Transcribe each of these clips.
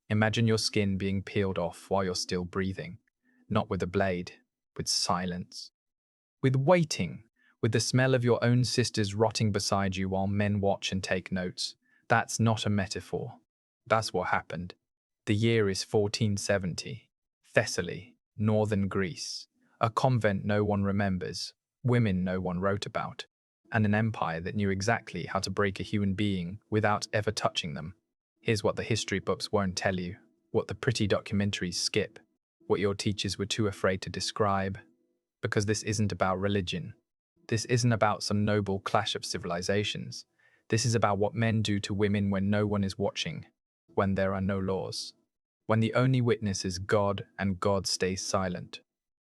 Imagine your skin being peeled off while you're still breathing, not with a blade, with silence, with waiting, with the smell of your own sisters rotting beside you while men watch and take notes. That's not a metaphor. That's what happened. The year is 1470. Thessaly, northern Greece, a convent no one remembers, women no one wrote about, and an empire that knew exactly how to break a human being without ever touching them. Here's what the history books won't tell you, what the pretty documentaries skip, what your teachers were too afraid to describe. Because this isn't about religion. This isn't about some noble clash of civilizations. This is about what men do to women when no one is watching, when there are no laws, when the only witness is God and God stays silent.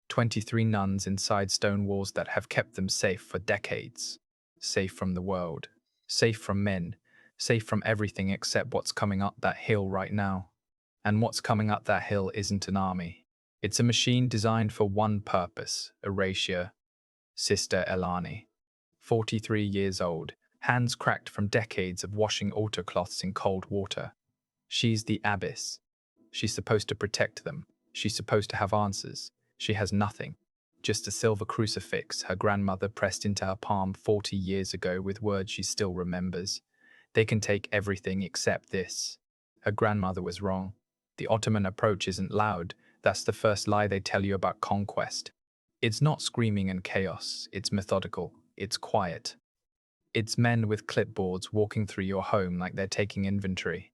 23 nuns inside stone walls that have kept them safe for decades. Safe from the world. Safe from men. Safe from everything except what's coming up that hill right now. And what's coming up that hill isn't an army. It's a machine designed for one purpose, erasure. Sister Elani, 43 years old, hands cracked from decades of washing altar cloths in cold water. She's the abbess. She's supposed to protect them. She's supposed to have answers. She has nothing. Just a silver crucifix her grandmother pressed into her palm 40 years ago with words she still remembers. They can take everything except this. Her grandmother was wrong. The Ottoman approach isn't loud. That's the first lie they tell you about conquest. It's not screaming and chaos. It's methodical. It's quiet. It's men with clipboards walking through your home like they're taking inventory.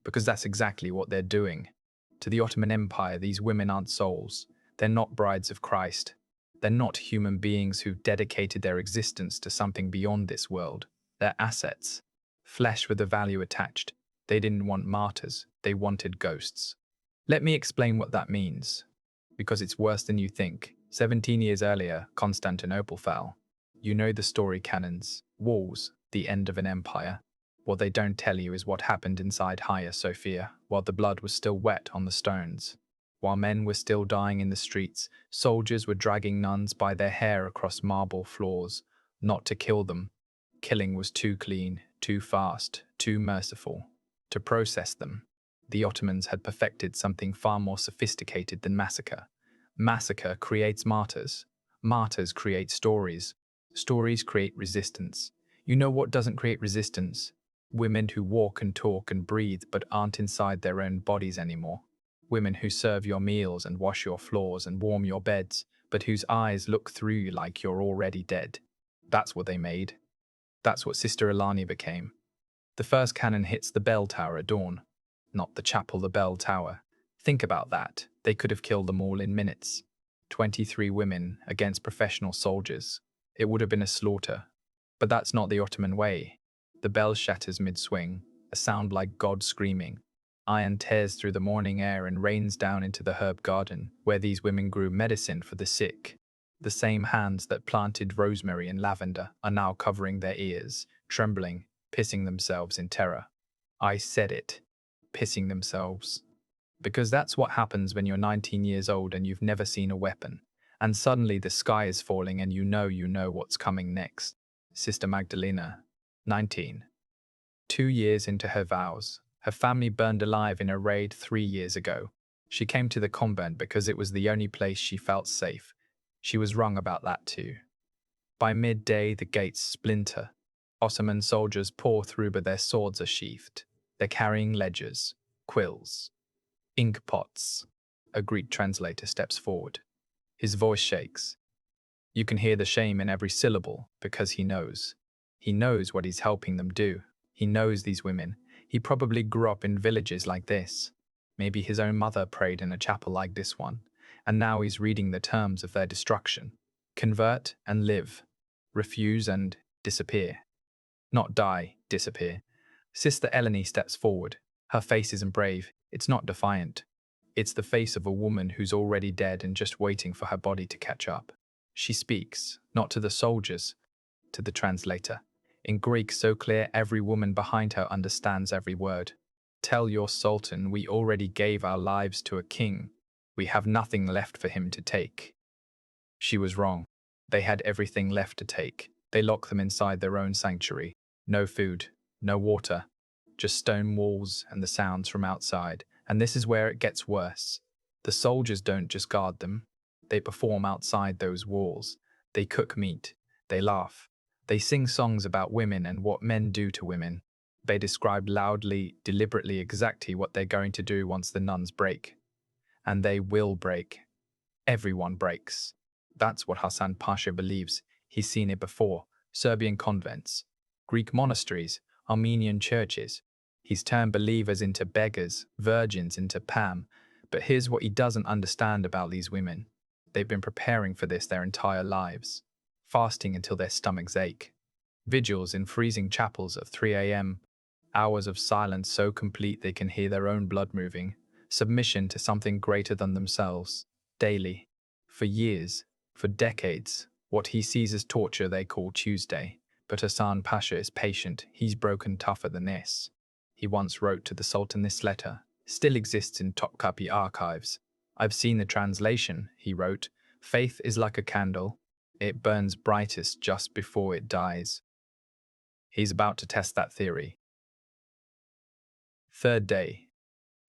Because that's exactly what they're doing. To the Ottoman Empire, these women aren't souls. They're not brides of Christ. They're not human beings who've dedicated their existence to something beyond this world. They're assets. Flesh with a value attached. They didn't want martyrs. They wanted ghosts. Let me explain what that means. Because it's worse than you think. 17 years earlier, Constantinople fell. You know the story canons. Walls, the end of an empire. What they don't tell you is what happened inside Hagia Sophia while the blood was still wet on the stones. While men were still dying in the streets, soldiers were dragging nuns by their hair across marble floors, not to kill them. Killing was too clean, too fast, too merciful. To process them, the Ottomans had perfected something far more sophisticated than massacre. Massacre creates martyrs. Martyrs create stories. Stories create resistance. You know what doesn't create resistance? Women who walk and talk and breathe but aren't inside their own bodies anymore. Women who serve your meals and wash your floors and warm your beds, but whose eyes look through you like you're already dead. That's what they made. That's what Sister Elani became. The first cannon hits the bell tower at dawn. Not the chapel, the bell tower. Think about that. They could have killed them all in minutes. 23 women against professional soldiers. It would have been a slaughter. But that's not the Ottoman way. The bell shatters mid-swing, a sound like God screaming. Iron tears through the morning air and rains down into the herb garden, where these women grew medicine for the sick. The same hands that planted rosemary and lavender are now covering their ears, trembling, pissing themselves in terror. I said it. Pissing themselves. Because that's what happens when you're 19 years old and you've never seen a weapon. And suddenly the sky is falling and you know what's coming next. Sister Magdalena, 19. 2 years into her vows, her family burned alive in a raid 3 years ago. She came to the convent because it was the only place she felt safe. She was wrong about that too. By midday, the gates splinter. Ottoman soldiers pour through, but their swords are sheathed. They're carrying ledgers, quills, ink pots. A Greek translator steps forward. His voice shakes. You can hear the shame in every syllable because he knows. He knows what he's helping them do. He knows these women. He probably grew up in villages like this. Maybe his own mother prayed in a chapel like this one, and now he's reading the terms of their destruction. Convert and live. Refuse and disappear. Not die, disappear. Sister Eleni steps forward. Her face isn't brave. It's not defiant. It's the face of a woman who's already dead and just waiting for her body to catch up. She speaks, not to the soldiers, to the translator. In Greek so clear every woman behind her understands every word. Tell your sultan we already gave our lives to a king. We have nothing left for him to take. She was wrong. They had everything left to take. They locked them inside their own sanctuary. No food, no water, just stone walls and the sounds from outside, And this is where it gets worse. The soldiers don't just guard them. They perform outside those walls. They cook meat. They laugh. They sing songs about women and what men do to women. They describe loudly, deliberately, exactly what they're going to do once the nuns break. And they will break. Everyone breaks. That's what Hassan Pasha believes. He's seen it before. Serbian convents, Greek monasteries, Armenian churches. He's turned believers into beggars, virgins into Pam. But here's what he doesn't understand about these women. They've been preparing for this their entire lives, fasting until their stomachs ache, vigils in freezing chapels at 3 a.m., hours of silence so complete they can hear their own blood moving, submission to something greater than themselves, daily, for years, for decades. What he sees as torture they call Tuesday. But Hassan Pasha is patient. He's broken tougher than this. He once wrote to the Sultan this letter. Still exists in Topkapi archives. I've seen the translation, he wrote. Faith is like a candle. It burns brightest just before it dies. He's about to test that theory. Third day.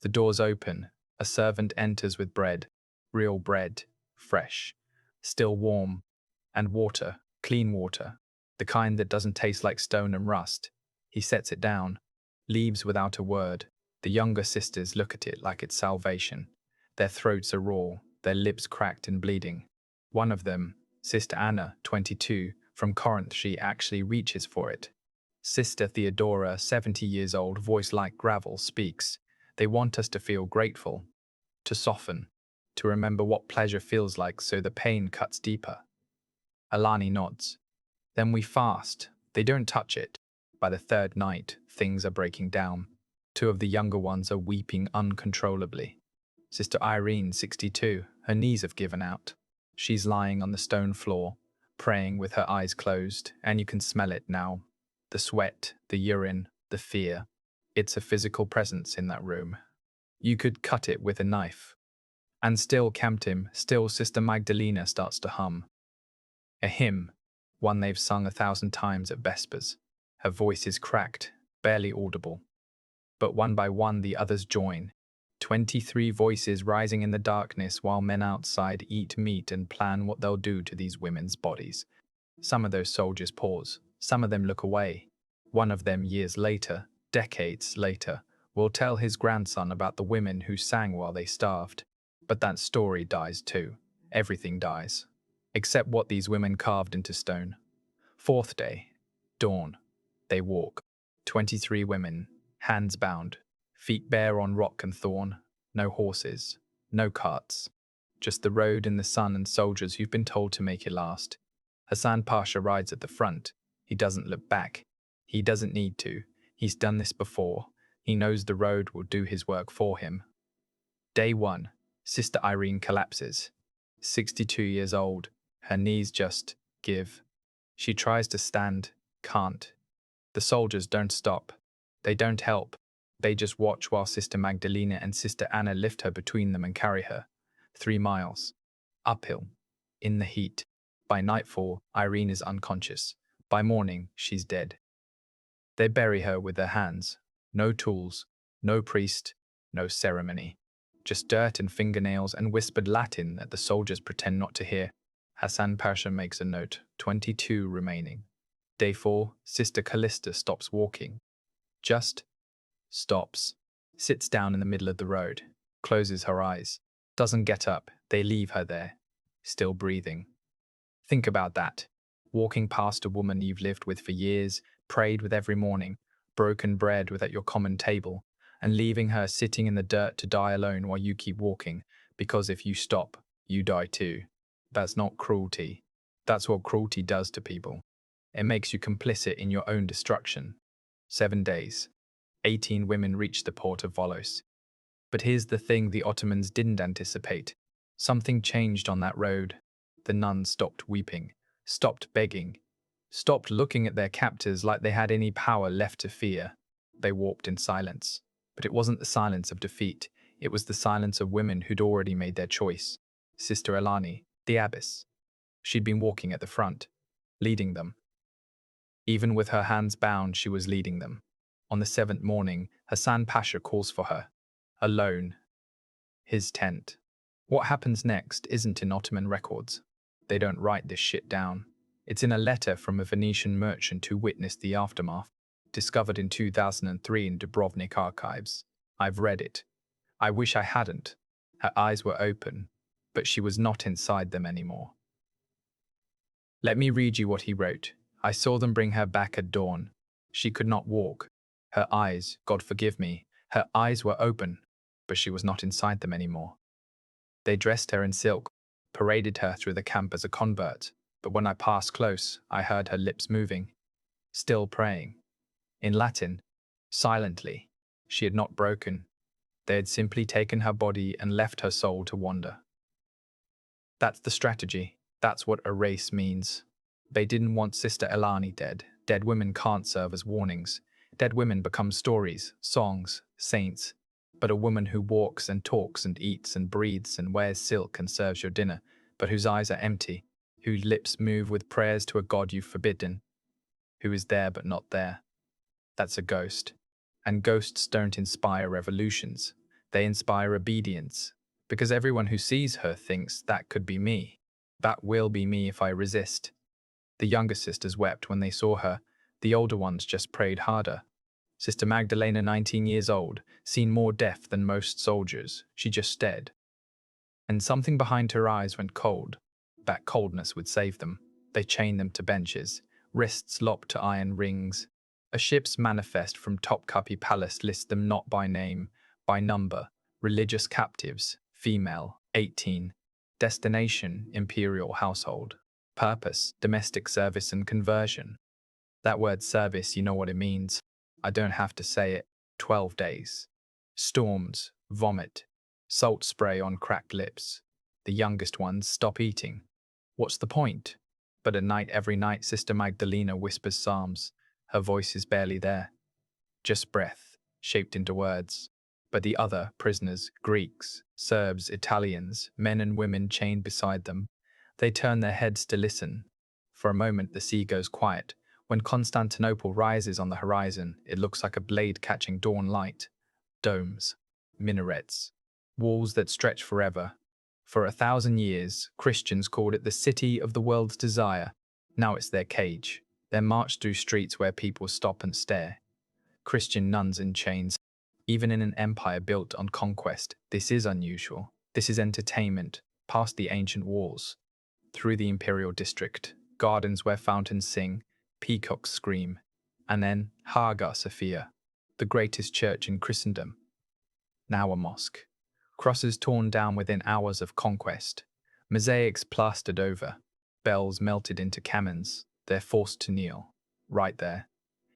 The doors open. A servant enters with bread. Real bread. Fresh. Still warm. And water. Clean water. The kind that doesn't taste like stone and rust. He sets it down. Leaves without a word. The younger sisters look at it like it's salvation. Their throats are raw. Their lips cracked and bleeding. One of them, Sister Anna, 22, from Corinth, she actually reaches for it. Sister Theodora, 70 years old, voice like gravel, speaks. They want us to feel grateful, to soften, to remember what pleasure feels like so the pain cuts deeper. Alani nods. Then we fast. They don't touch it. By the third night, things are breaking down. Two of the younger ones are weeping uncontrollably. Sister Irene, 62, her knees have given out. She's lying on the stone floor, praying with her eyes closed, and you can smell it now. The sweat, the urine, the fear. It's a physical presence in that room. You could cut it with a knife. And still Camptim, still Sister Magdalena starts to hum. A hymn, one they've sung 1,000 times at Vespers. Her voice is cracked, barely audible. But one by one the others join. 23 voices rising in the darkness while men outside eat meat and plan what they'll do to these women's bodies. Some of those soldiers pause. Some of them look away. One of them, years later, decades later, will tell his grandson about the women who sang while they starved. But that story dies too. Everything dies. Except what these women carved into stone. Fourth day. Dawn. They walk. 23 women, hands bound, feet bare on rock and thorn. No horses. No carts. Just the road and the sun and soldiers who've been told to make it last. Hassan Pasha rides at the front. He doesn't look back. He doesn't need to. He's done this before. He knows the road will do his work for him. Day 1. Sister Irene collapses. 62 years old. Her knees just give. She tries to stand, can't. The soldiers don't stop. They don't help. They just watch while Sister Magdalena and Sister Anna lift her between them and carry her. 3 miles. Uphill. In the heat. By nightfall, Irene is unconscious. By morning, she's dead. They bury her with their hands. No tools, no priest, no ceremony. Just dirt and fingernails and whispered Latin that the soldiers pretend not to hear. Hassan Pasha makes a note, 22 remaining. Day 4, Sister Callista stops walking. Just stops. Sits down in the middle of the road. Closes her eyes. Doesn't get up. They leave her there. Still breathing. Think about that. Walking past a woman you've lived with for years, prayed with every morning, broken bread with at your common table, and leaving her sitting in the dirt to die alone while you keep walking, because if you stop, you die too. That's not cruelty. That's what cruelty does to people. It makes you complicit in your own destruction. 7 days. 18 women reached the port of Volos. But here's the thing the Ottomans didn't anticipate. Something changed on that road. The nuns stopped weeping, stopped begging, stopped looking at their captors like they had any power left to fear. They walked in silence. But it wasn't the silence of defeat. It was the silence of women who'd already made their choice. Sister Alani, the abbess. She'd been walking at the front, leading them. Even with her hands bound, she was leading them. On the 7th morning, Hassan Pasha calls for her. Alone, his tent. What happens next isn't in Ottoman records. They don't write this shit down. It's in a letter from a Venetian merchant who witnessed the aftermath, discovered in 2003 in Dubrovnik archives. I've read it. I wish I hadn't. Her eyes were open, but she was not inside them anymore. Let me read you what he wrote. I saw them bring her back at dawn. She could not walk. Her eyes, God forgive me, her eyes were open, but she was not inside them anymore. They dressed her in silk, paraded her through the camp as a convert, but when I passed close, I heard her lips moving, still praying. In Latin, silently. She had not broken. They had simply taken her body and left her soul to wander. That's the strategy. That's what erase means. They didn't want Sister Elani dead. Dead women can't serve as warnings. Dead women become stories, songs, saints. But a woman who walks and talks and eats and breathes and wears silk and serves your dinner, but whose eyes are empty, whose lips move with prayers to a God you've forbidden, who is there but not there. That's a ghost. And ghosts don't inspire revolutions. They inspire obedience. Because everyone who sees her thinks that could be me. That will be me if I resist. The younger sisters wept when they saw her. The older ones just prayed harder. Sister Magdalena, 19 years old, seen more death than most soldiers. She just stared. And something behind her eyes went cold. That coldness would save them. They chained them to benches, wrists locked to iron rings. A ship's manifest from Topkapi Palace lists them not by name, by number. Religious captives, female, 18. Destination, imperial household. Purpose, domestic service and conversion. That word service, you know what it means. I don't have to say it. 12 days. Storms, vomit, salt spray on cracked lips. The youngest ones stop eating. What's the point? But at night, every night, Sister Magdalena whispers psalms. Her voice is barely there. Just breath, shaped into words. But the other prisoners, Greeks, Serbs, Italians, men and women chained beside them, they turn their heads to listen. For a moment, the sea goes quiet. When Constantinople rises on the horizon, it looks like a blade catching dawn light. Domes, minarets, walls that stretch forever. For 1,000 years, Christians called it the city of the world's desire. Now it's their cage. They're marched through streets where people stop and stare. Christian nuns in chains. Even in an empire built on conquest, this is unusual. This is entertainment, past the ancient walls. Through the imperial district, gardens where fountains sing, peacocks scream, and then Hagia Sophia, the greatest church in Christendom. Now a mosque. Crosses torn down within hours of conquest. Mosaics plastered over. Bells melted into cannons. They're forced to kneel. Right there,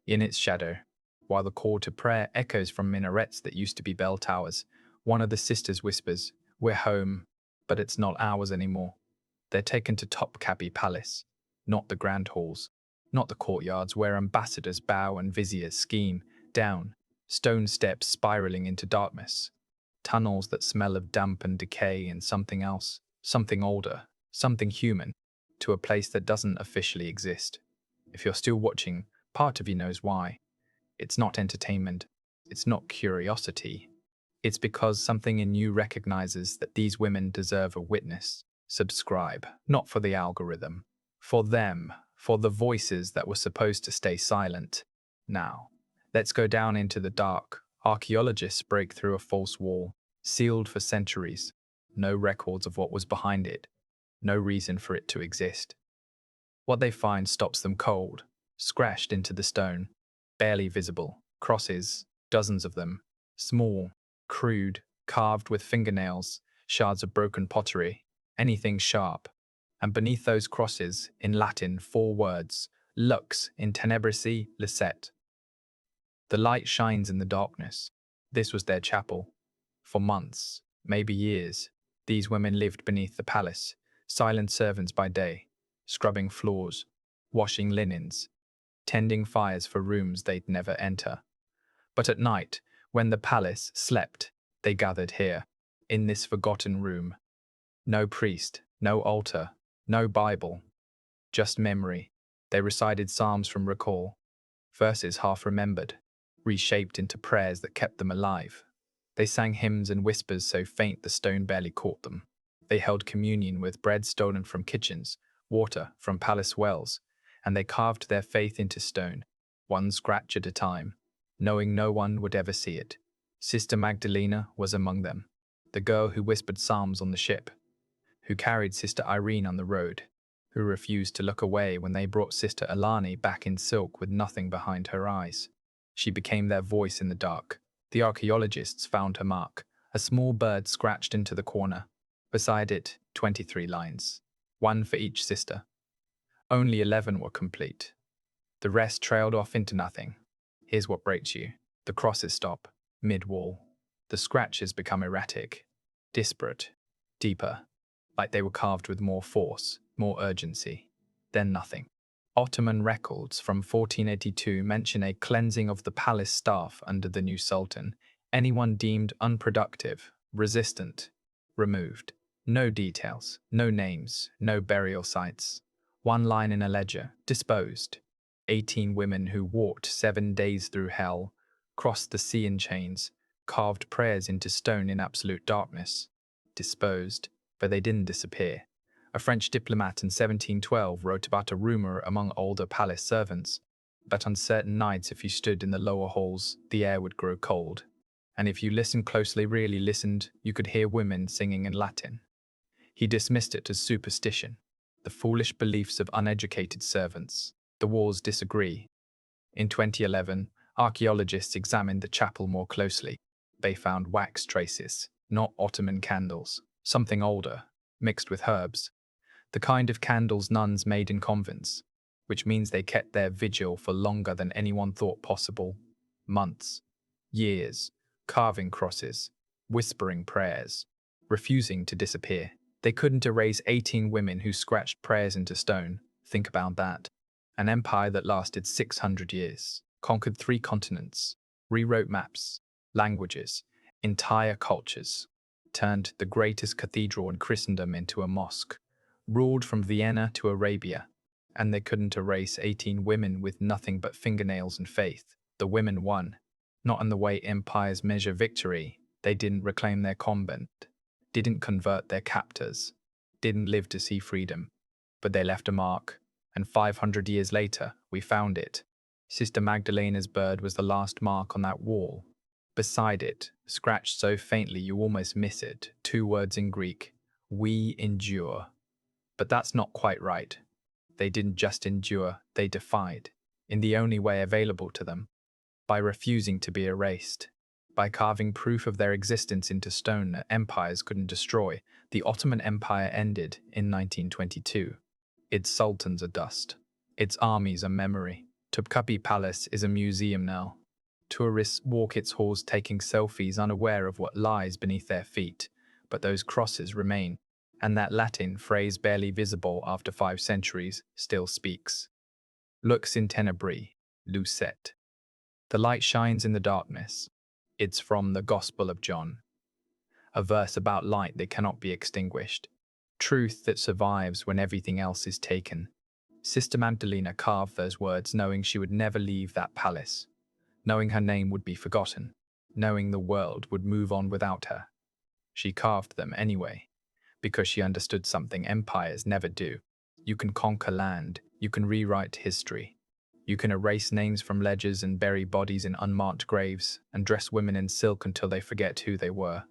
in its shadow. While the call to prayer echoes from minarets that used to be bell towers, one of the sisters whispers, "We're home, but it's not ours anymore." They're taken to Topkapi Palace, not the grand halls, not the courtyards where ambassadors bow and viziers scheme, down, stone steps spiraling into darkness, tunnels that smell of damp and decay and something else, something older, something human, to a place that doesn't officially exist. If you're still watching, part of you knows why. It's not entertainment. It's not curiosity. It's because something in you recognizes that these women deserve a witness. Subscribe, not for the algorithm. For them, for the voices that were supposed to stay silent. Now, let's go down into the dark. Archaeologists break through a false wall, sealed for centuries. No records of what was behind it. No reason for it to exist. What they find stops them cold, scratched into the stone. Barely visible, crosses, dozens of them, small, crude, carved with fingernails, shards of broken pottery, anything sharp. And beneath those crosses, in Latin, 4 words, lux in tenebrisi licet. The light shines in the darkness. This was their chapel. For months, maybe years, these women lived beneath the palace, silent servants by day, scrubbing floors, washing linens, tending fires for rooms they'd never enter. But at night, when the palace slept, they gathered here, in this forgotten room. No priest, no altar, no Bible, just memory. They recited psalms from recall, verses half remembered, reshaped into prayers that kept them alive. They sang hymns and whispers so faint the stone barely caught them. They held communion with bread stolen from kitchens, water from palace wells, and they carved their faith into stone, one scratch at a time, knowing no one would ever see it. Sister Magdalena was among them, the girl who whispered psalms on the ship, who carried Sister Irene on the road, who refused to look away when they brought Sister Alani back in silk with nothing behind her eyes. She became their voice in the dark. The archaeologists found her mark, a small bird scratched into the corner. Beside it, 23 lines, one for each sister. Only 11 were complete. The rest trailed off into nothing. Here's what breaks you. The crosses stop, mid-wall. The scratches become erratic, disparate, deeper, like they were carved with more force, more urgency. Then nothing. Ottoman records from 1482 mention a cleansing of the palace staff under the new sultan. Anyone deemed unproductive, resistant, removed. No details, no names, no burial sites. One line in a ledger, disposed. 18 women who walked 7 days through hell, crossed the sea in chains, carved prayers into stone in absolute darkness. Disposed, but they didn't disappear. A French diplomat in 1712 wrote about a rumor among older palace servants that on certain nights if you stood in the lower halls, the air would grow cold. And if you listened closely, really listened, you could hear women singing in Latin. He dismissed it as superstition, the foolish beliefs of uneducated servants. The walls disagree. In 2011, archaeologists examined the chapel more closely. They found wax traces, not Ottoman candles, something older, mixed with herbs. The kind of candles nuns made in convents, which means they kept their vigil for longer than anyone thought possible. Months, years, carving crosses, whispering prayers, refusing to disappear. They couldn't erase 18 women who scratched prayers into stone. Think about that. An empire that lasted 600 years, conquered 3 continents, rewrote maps, languages, entire cultures, turned the greatest cathedral in Christendom into a mosque, ruled from Vienna to Arabia, and they couldn't erase 18 women with nothing but fingernails and faith. The women won, not in the way empires measure victory. They didn't reclaim their convent, didn't convert their captors, didn't live to see freedom, but they left a mark, and 500 years later, we found it. Sister Magdalena's bird was the last mark on that wall. Beside it, scratched so faintly you almost miss it, 2 words in Greek, "We endure." But that's not quite right. They didn't just endure, they defied, in the only way available to them, by refusing to be erased, by carving proof of their existence into stone that empires couldn't destroy. The Ottoman Empire ended in 1922. Its sultans are dust. Its armies are memory. Topkapi Palace is a museum now. Tourists walk its halls taking selfies, unaware of what lies beneath their feet, but those crosses remain, and that Latin phrase barely visible after 5 centuries still speaks. Lux in tenebris, lucet. The light shines in the darkness. It's from the Gospel of John, a verse about light that cannot be extinguished, truth that survives when everything else is taken. Sister Magdalena carved those words knowing she would never leave that palace, knowing her name would be forgotten, knowing the world would move on without her. She carved them anyway, because she understood something empires never do. You can conquer land, you can rewrite history, you can erase names from ledgers and bury bodies in unmarked graves and dress women in silk until they forget who they were.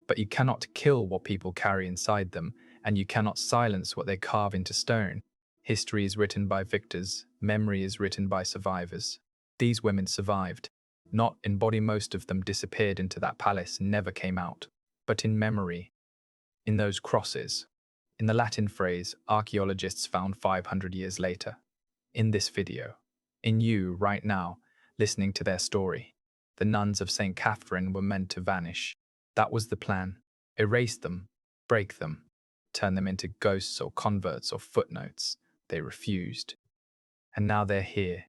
But you cannot kill what people carry inside them, and you cannot silence what they carve into stone. History is written by victors, memory is written by survivors. These women survived, not in body. Most of them disappeared into that palace and never came out, but in memory, in those crosses, in the Latin phrase archaeologists found 500 years later. In this video, in you right now, listening to their story, the nuns of St. Catherine were meant to vanish. That was the plan. Erase them, break them, turn them into ghosts or converts or footnotes. They refused. And now they're here,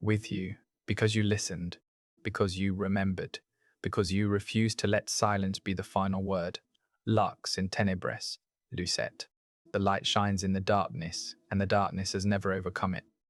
with you, because you listened, because you remembered, because you refused to let silence be the final word. Lux in tenebris, lucet. The light shines in the darkness, and the darkness has never overcome it.